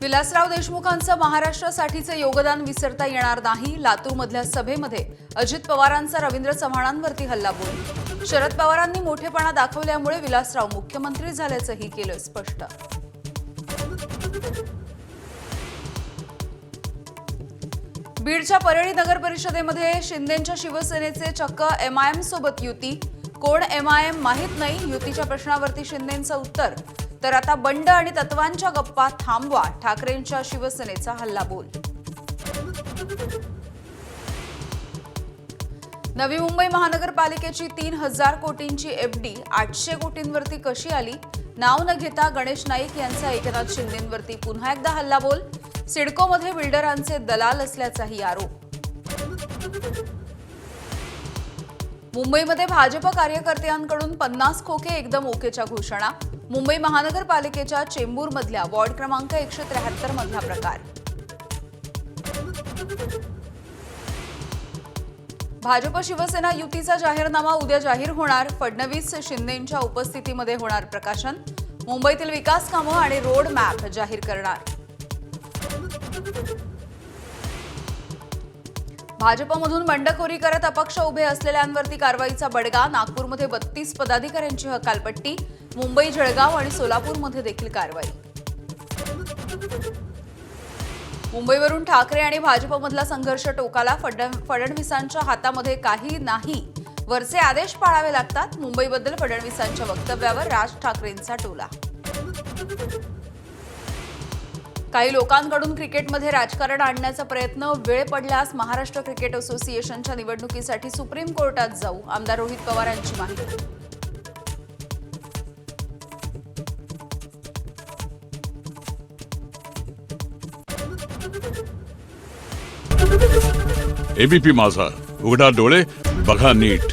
विलासराव देशमुखांचं महाराष्ट्रासाठीचे योगदान विसरता येणार नाही. लातूरमधल्या सभेमध्ये अजित पवारांचा रवींद्र चव्हाणांवरती हल्लाबोल. शरद पवारांनी मोठेपणा दाखवल्यामुळे विलासराव मुख्यमंत्री झाल्याचंही केलं स्पष्ट. बीडच्या परळी नगर परिषदेमध्ये शिंदेंच्या शिवसेनेचे चक्क एमआयएम सोबत युती. कोण एमआयएम माहीत नाही. युतीच्या प्रश्नावरती शिंदेंचं उत्तर. तर आता बंड आणि तत्वांच्या गप्पा थांबवा. ठाकरेंच्या शिवसेनेचा हल्लाबोल. नवी मुंबई महानगरपालिकेची 3000 कोटींची एफडी 800 कोटींवरती कशी आली? नाव न घेता गणेश नाईक यांचा एकनाथ शिंदेंवरती पुन्हा एकदा हल्लाबोल. सिडकोमध्ये बिल्डरांचे दलाल असल्याचाही आरोप. मुंबईमध्ये भाजप कार्यकर्त्यांकडून 50 खोके एकदम ओकेच्या घोषणा. मुंबई महानगरपालिकेच्या चेंबूरमधल्या वॉर्ड क्रमांक 173 मधला प्रकार. भाजप शिवसेना युतीचा जाहीरनामा उद्या जाहीर होणार. फडणवीस शिंदेंच्या उपस्थितीमध्ये होणार प्रकाशन. मुंबईतील विकास कामं आणि रोड मॅप जाहीर करणार. भाजपमधून बंडखोरी करत अपक्ष उभे असलेल्यांवरती कारवाईचा बडगा. नागपूरमध्ये 32 पदाधिकाऱ्यांची हकालपट्टी. मुंबई, जळगाव आणि सोलापूरमध्ये देखील कारवाई. मुंबईवरून ठाकरे आणि भाजपमधला संघर्ष टोकाला. फडणवीसांच्या हातामध्ये काही नाही. वरचे आदेश पाळावे लागतात. मुंबईबद्दल फडणवीसांच्या वक्तव्यावर राज ठाकरेंचा टोला. काही लोकांकडून क्रिकेटमध्ये राजकारण आणण्याचा प्रयत्न. वेळ पडल्यास महाराष्ट्र क्रिकेट असोसिएशनच्या निवडणुकीसाठी सुप्रीम कोर्टात जाऊ. आमदार रोहित पवारांची माहिती. एबीपी माझा, उघडा डोळे बघा नीट.